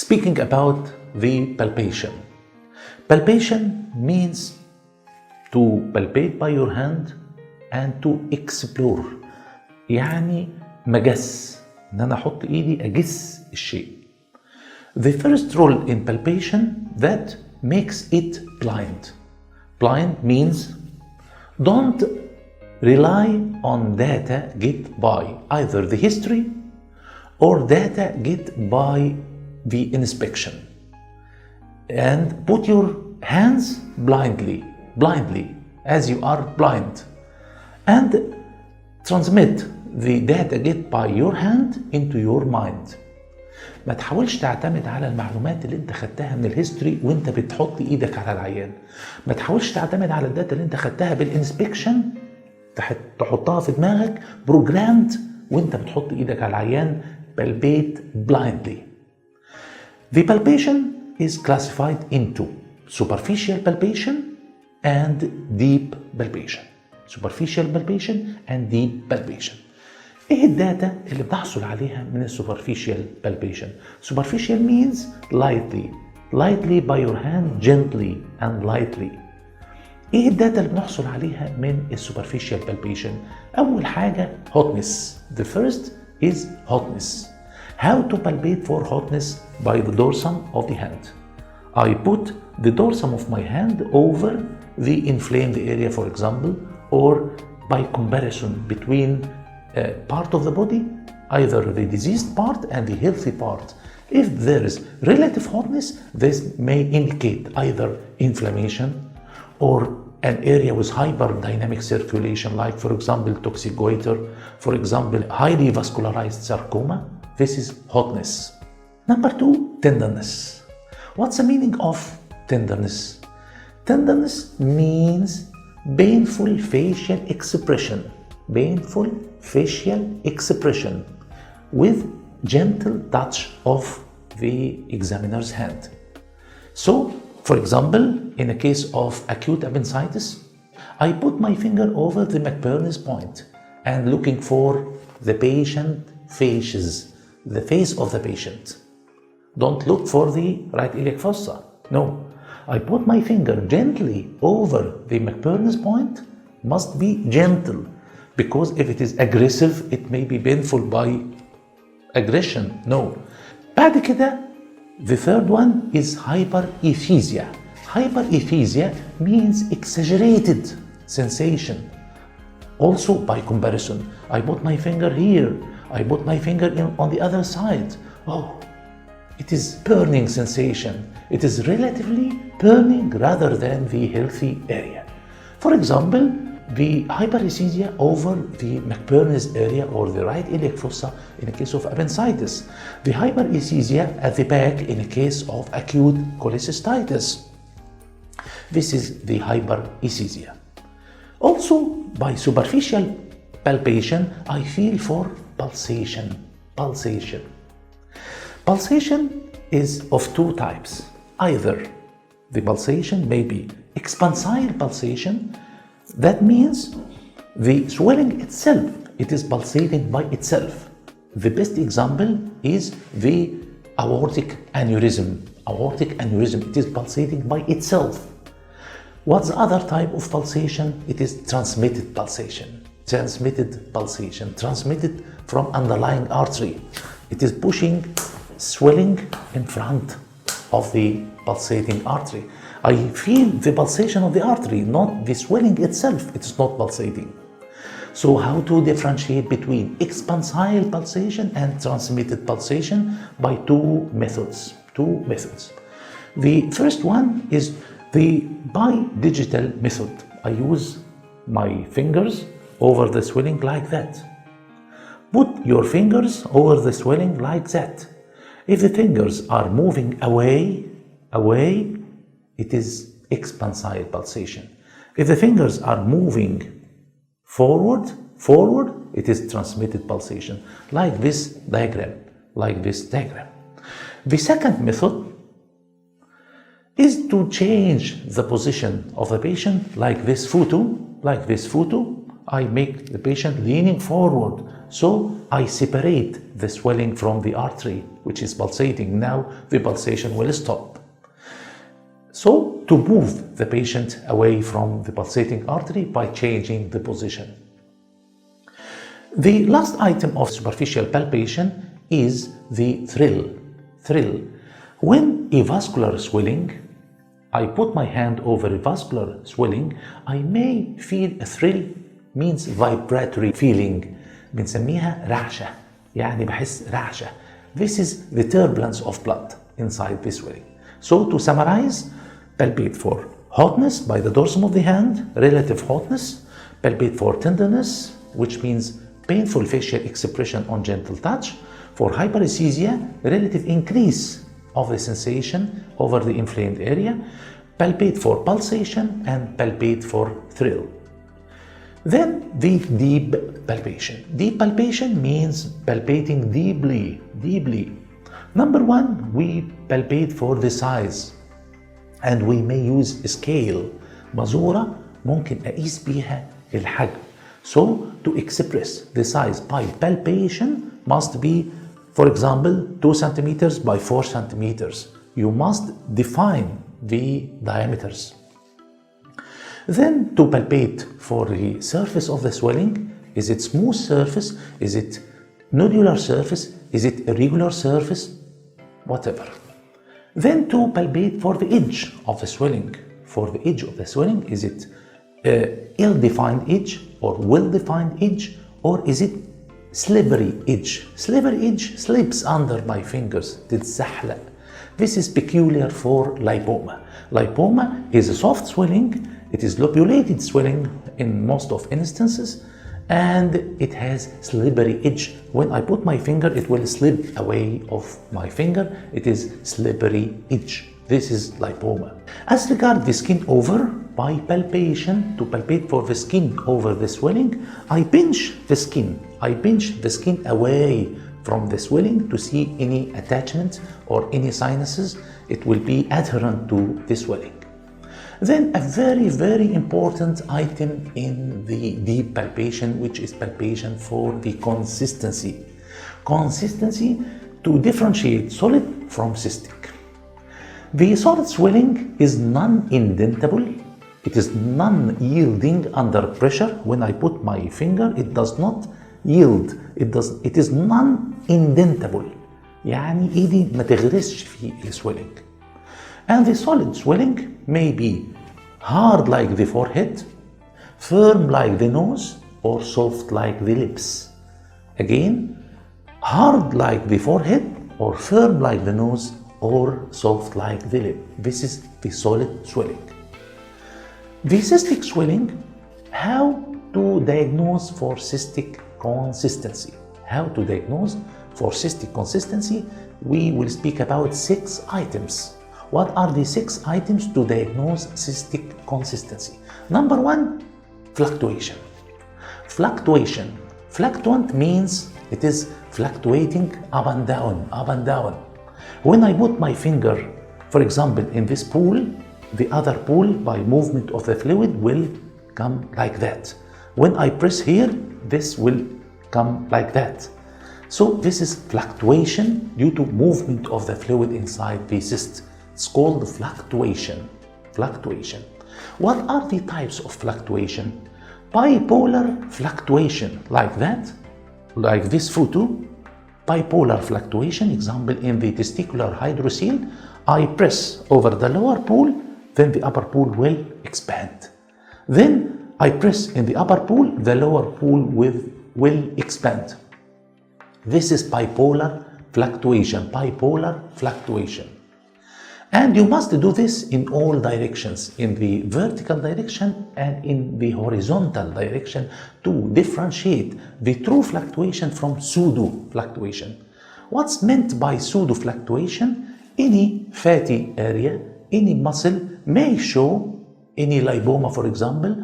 Speaking about the palpation. Palpation means to palpate by your hand and to explore. يعني مجس، ان انا احط ايدي اجس الشيء. The first rule in palpation that makes it blind. Blind means don't rely on data get by either the history or data get by the inspection, and put your hands blindly as you are blind, and transmit the data get by your hand into your mind. ما تحاولش تعتمد على المعلومات اللي انت خدتها من الهيستوري وانت بتحط ايدك على العيان. ما تحاولش تعتمد على الداتا اللي انت خدتها بالانسبكشن تحطها في دماغك بروجرامد وانت بتحط ايدك على العيان. palpate blindly. The palpation is classified into superficial palpation and deep palpation. Superficial palpation and deep palpation. ايه الداتا اللي بنحصل عليها من السوبرفيشال palpation؟ Superficial means lightly by your hand, gently and lightly. ايه الداتا اللي بنحصل عليها من السوبرفيشال palpation؟ اول حاجه hotness. The first is hotness. How to palpate for hotness? By the dorsum of the hand. I put the dorsum of my hand over the inflamed area, for example, or by comparison between part of the body, either the diseased part and the healthy part. If there is relative hotness, this may indicate either inflammation or an area with hyperdynamic circulation, like for example toxic goiter, for example highly vascularized sarcoma. This is hotness. Number 2, tenderness. What's the meaning of tenderness? Tenderness means painful facial expression. Painful facial expression with gentle touch of the examiner's hand. So, for example, in a case of acute appendicitis, I put my finger over the McBurney's point and looking for the patient faces, the face of the patient. Don't look for the right iliac fossa. No, I put my finger gently over the McBurney's point. Must be gentle, because if it is aggressive, it may be painful by aggression. No. بعد كده, the third one is hyperesthesia. Hyperesthesia means exaggerated sensation. Also by comparison, I put my finger here, I put my finger on the other side. Oh, it is burning sensation. It is relatively burning rather than the healthy area. For example, the hyperesthesia over the McBurney's area or the right iliac fossa in a case of appendicitis. The hyperesthesia at the back in a case of acute cholecystitis. This is the hyperesthesia. Also, by superficial palpation, I feel for pulsation. Pulsation is of two types. Either the pulsation may be expansile pulsation. That means the swelling itself, it is pulsating by itself. The best example is the aortic aneurysm. Aortic aneurysm, it is pulsating by itself. What's the other type of pulsation? It is transmitted pulsation. Transmitted from underlying artery. It is pushing swelling in front of the pulsating artery. I feel the pulsation of the artery, not the swelling itself. It is not pulsating. So how to differentiate between expansile pulsation and transmitted pulsation? By two methods. The first one is the bidigital method. I use my fingers over the swelling like that. Put your fingers over the swelling like that. If the fingers are moving away, it is expansile pulsation. If the fingers are moving forward, it is transmitted pulsation. Like this diagram. The second method is to change the position of the patient, like this photo. I make the patient leaning forward So I separate the swelling from the artery, which is pulsating. Now the pulsation will stop. So to move the patient away from the pulsating artery by changing the position. The last item of superficial palpation is the thrill. Thrill. When a vascular swelling, I put my hand over a vascular swelling, I may feel a thrill, means vibratory feeling. بنسميها رعشة. يعني بحس رعشة. This is the turbulence of blood inside the swelling. So to summarize, palpate for hotness by the dorsum of the hand, relative hotness. Palpate for tenderness, which means painful facial expression on gentle touch. For hyperesthesia, relative increase of the sensation over the inflamed area. Palpate for pulsation and palpate for thrill. Then the deep palpation. Deep palpation means palpating deeply, deeply. Number one, we palpate for the size, and we may use a scale. مزورة ممكن أقيس بيها الحجم. So to express the size by palpation must be, for example, 2 centimeters by 4 centimeters. You must define the diameters. Then to palpate for the surface of the swelling, is it smooth surface, is it nodular surface, is it irregular surface, whatever. Then to palpate for the edge of the swelling. For the edge of the swelling, is it ill-defined edge or well-defined edge, or is it slippery edge? Slippery edge slips under my fingers, تتزحلق. This is peculiar for lipoma. Lipoma is a soft swelling. It is lobulated swelling in most of instances, and it has slippery edge. When I put my finger, it will slip away of my finger. It is slippery edge. This is lipoma. As regards the skin over, by palpation, to palpate for the skin over the swelling, I pinch the skin. I pinch the skin away from the swelling to see any attachment or any sinuses. It will be adherent to the swelling. Then a very, very important item in the deep palpation, which is palpation for the consistency. Consistency to differentiate solid from cystic. The solid swelling is non-indentable. It is non-yielding under pressure. When I put my finger, it does not yield. It is non-indentable. يعني ايدي ما تغرسش في swelling. And the solid swelling may be hard like the forehead, firm like the nose, or soft like the lips. Again, hard like the forehead, or firm like the nose, or soft like the lip. This is the solid swelling. The cystic swelling, how to diagnose for cystic consistency? How to diagnose for cystic consistency? We will speak about 6 items. What are the 6 items to diagnose cystic consistency? Number 1, fluctuation. Fluctuation. Fluctuant means it is fluctuating up and down, up and down. When I put my finger, for example, in this pool, the other pool, by movement of the fluid, will come like that. When I press here, this will come like that. So this is fluctuation due to movement of the fluid inside the cyst. It's called fluctuation. Fluctuation. What are the types of fluctuation? Bipolar fluctuation, like that, like this photo. Bipolar fluctuation, example in the testicular hydrocele, I press over the lower pool, then the upper pool will expand. Then I press in the upper pool, the lower pool will expand. This is bipolar fluctuation, bipolar fluctuation. And you must do this in all directions, in the vertical direction and in the horizontal direction, to differentiate the true fluctuation from pseudo fluctuation. What's meant by pseudo fluctuation? Any fatty area, any muscle may show, any lipoma for example,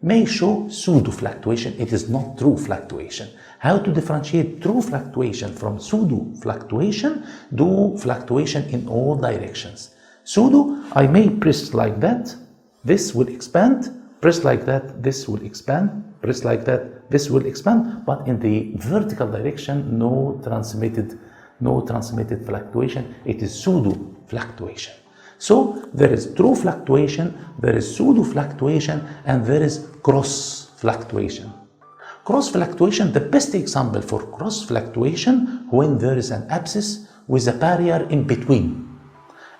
may show pseudo fluctuation. It is not true fluctuation. How to differentiate true fluctuation from pseudo fluctuation? Do fluctuation in all directions. Pseudo, I may press like that, this will expand, Press like that, this will expand. Press like that, this will expand. But in the vertical direction, no transmitted fluctuation. It is pseudo fluctuation. So there is true fluctuation, there is pseudo fluctuation, and there is cross fluctuation. Cross fluctuation, the best example for cross fluctuation when there is an abscess with a barrier in between.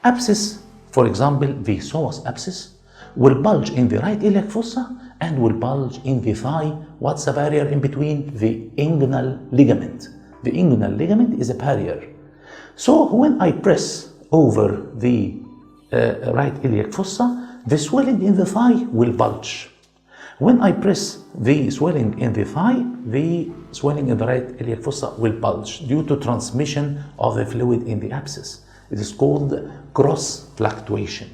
Abscess, for example, the psoas abscess will bulge in the right iliac fossa and will bulge in the thigh. What's the barrier in between? The inguinal ligament. The inguinal ligament is a barrier. So when I press over the right iliac fossa, the swelling in the thigh will bulge. When I press the swelling in the thigh, the swelling in the right iliac fossa will bulge due to transmission of the fluid in the abscess. It is called cross fluctuation.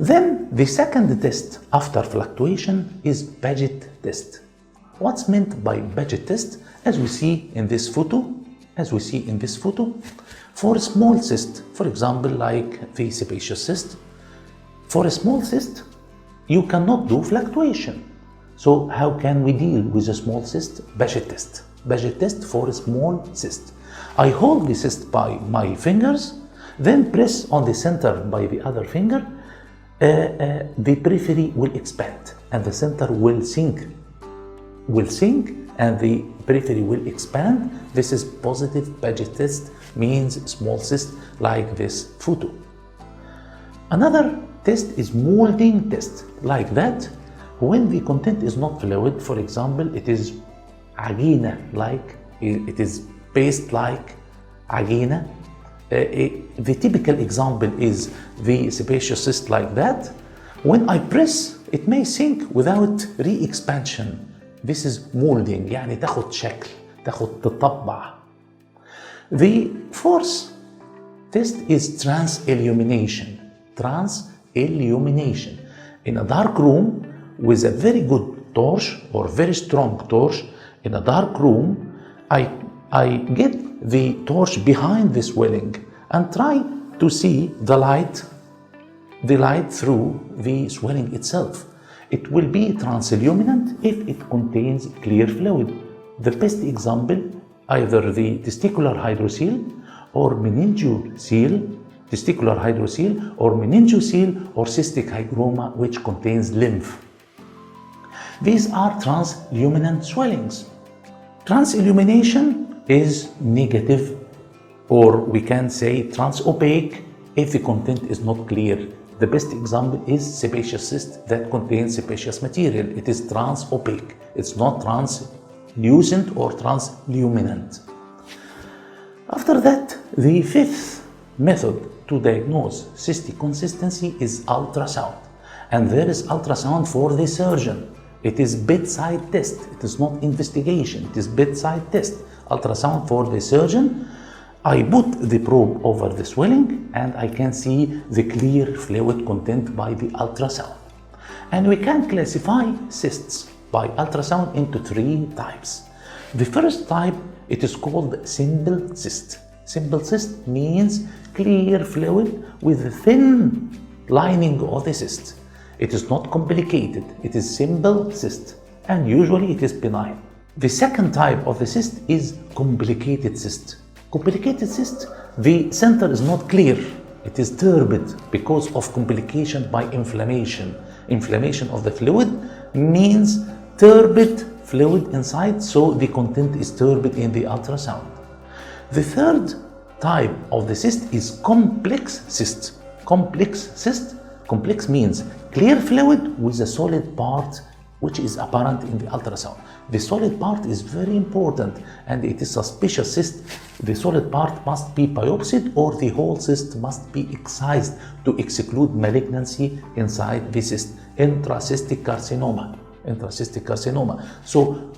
Then the second test after fluctuation is Paget test. What's meant by Paget test? As we see in this photo, for a small cyst, for example, like the sebaceous cyst, for a small cyst, you cannot do fluctuation. So how can we deal with a small cyst? Paget test. Paget test for a small cyst. I hold the cyst by my fingers, then press on the center by the other finger. The periphery will expand and the center will sink and the periphery will expand. This is positive Paget test, means small cyst like this photo. Another test is molding test, like that when the content is not fluid. For example, it is عجينة like, it is paste like عجينة. The typical example is the sebaceous cyst like that. When I press, it may sink without re-expansion. This is molding, يعني تاخد شكل، تطبع. The fourth test is trans-illumination. Trans-illumination. In a dark room with a very good torch or very strong torch, in a dark room, I get the torch behind the swelling and try to see the light through the swelling itself. It will be transilluminant if it contains clear fluid. The best example, either the testicular hydrocele or meningeocele, or cystic hygroma, which contains lymph. These are transluminant swellings. Transillumination is negative, or we can say transopaque if the content is not clear. The best example is sebaceous cyst that contains sebaceous material. It is transopaque. It's not translucent or transluminant. After that, the fifth method to diagnose cystic consistency is ultrasound. And there is ultrasound for the surgeon. It is bedside test. It is not investigation. It is bedside test. Ultrasound for the surgeon. I put the probe over the swelling and I can see the clear fluid content by the ultrasound. And we can classify cysts by ultrasound into three types. The first type, it is called simple cyst. Simple cyst means clear fluid with a thin lining of the cyst. It is not complicated. It is simple cyst and usually it is benign. The second type of the cyst is complicated cyst. Complicated cyst, the center is not clear. It is turbid because of complication by inflammation. Inflammation of the fluid means turbid fluid inside, so the content is turbid in the ultrasound. The third type of the cyst is complex cyst. Complex means clear fluid with a solid part which is apparent in the ultrasound. The solid part is very important and it is suspicious cyst. The solid part must be biopsied or the whole cyst must be excised to exclude malignancy inside the cyst. Intracystic carcinoma. So,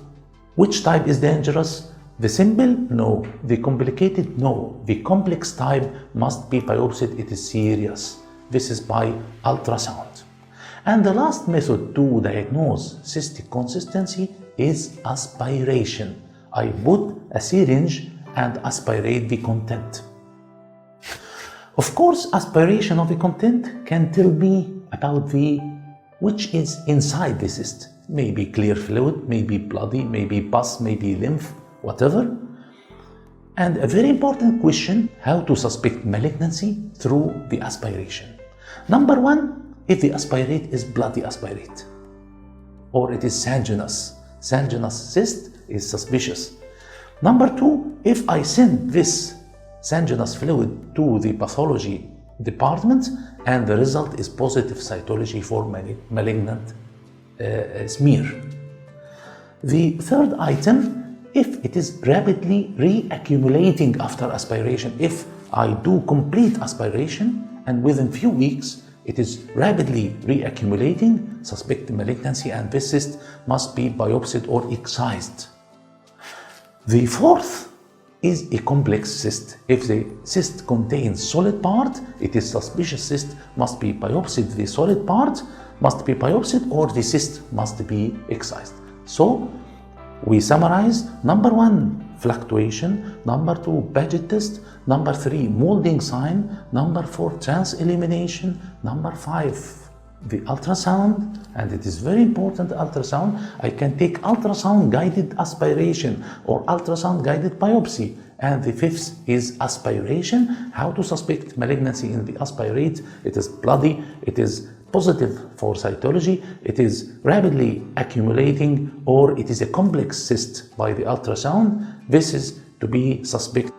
which type is dangerous? The simple? No. The complicated? No. The complex type must be biopsied. It is serious. This is by ultrasound. And the last method to diagnose cystic consistency is aspiration. I put a syringe and aspirate the content. Of course, aspiration of the content can tell me about the which is inside the cyst. Maybe clear fluid, maybe bloody, maybe pus, maybe lymph, whatever. And a very important question, how to suspect malignancy through the aspiration. Number one, if the aspirate is bloody aspirate, or it is sanguineous cyst is suspicious. Number two, if I send this sanguineous fluid to the pathology department and the result is positive cytology for malignant smear. The third item, if it is rapidly reaccumulating after aspiration, if I do complete aspiration and within few weeks it is rapidly reaccumulating, suspect malignancy, and this cyst must be biopsied or excised. The fourth is a complex cyst. If the cyst contains solid part, it is suspicious cyst, must be biopsied. The solid part must be biopsied or the cyst must be excised. So we summarize: number one, fluctuation; number two, Paget test; number three, molding sign; number four, trans elimination; number five, the ultrasound, and it is very important, ultrasound. I can take ultrasound guided aspiration or ultrasound guided biopsy. And the fifth is aspiration. How to suspect malignancy in the aspirate? It is bloody, it is positive for cytology, it is rapidly accumulating, or it is a complex cyst by the ultrasound. This is to be suspected.